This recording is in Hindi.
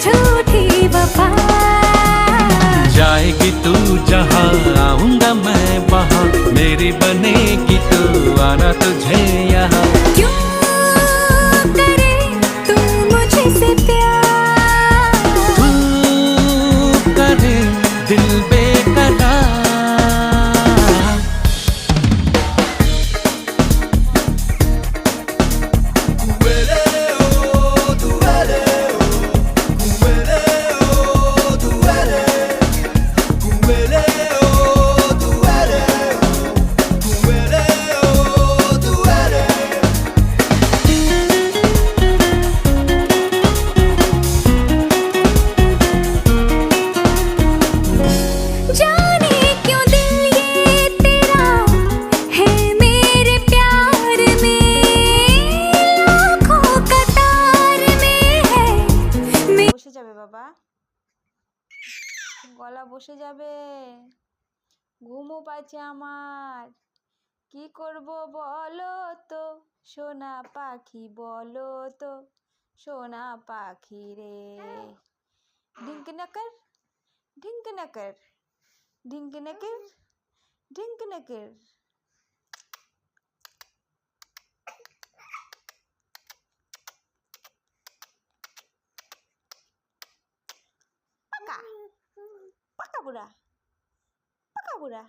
झूठी वफा। जाएगी तू जहाँ आऊंगा मैं वहाँ, मेरी बनेगी तू आना तुझे यहाँ। क्यों करे तू मुझसे प्यार, तू करे दिल बेकरार। जाने क्यों दिल ये तेरा है मेरे प्यार में, लाखों कतार में है। বসে যাবে বাবা, গলা বসে যাবে, ঘুমও পাচ্ছে আমার। কি করব বলো তো সোনা পাখি, বলো তো সোনা পাখি রে। ঢিঙ্ক নকর ঢিঙ্ক নকর ঢিঙ্ক নকর ঢিঙ্ক নকর। পাকা পাকা বুড়া, পাকা বুড়া।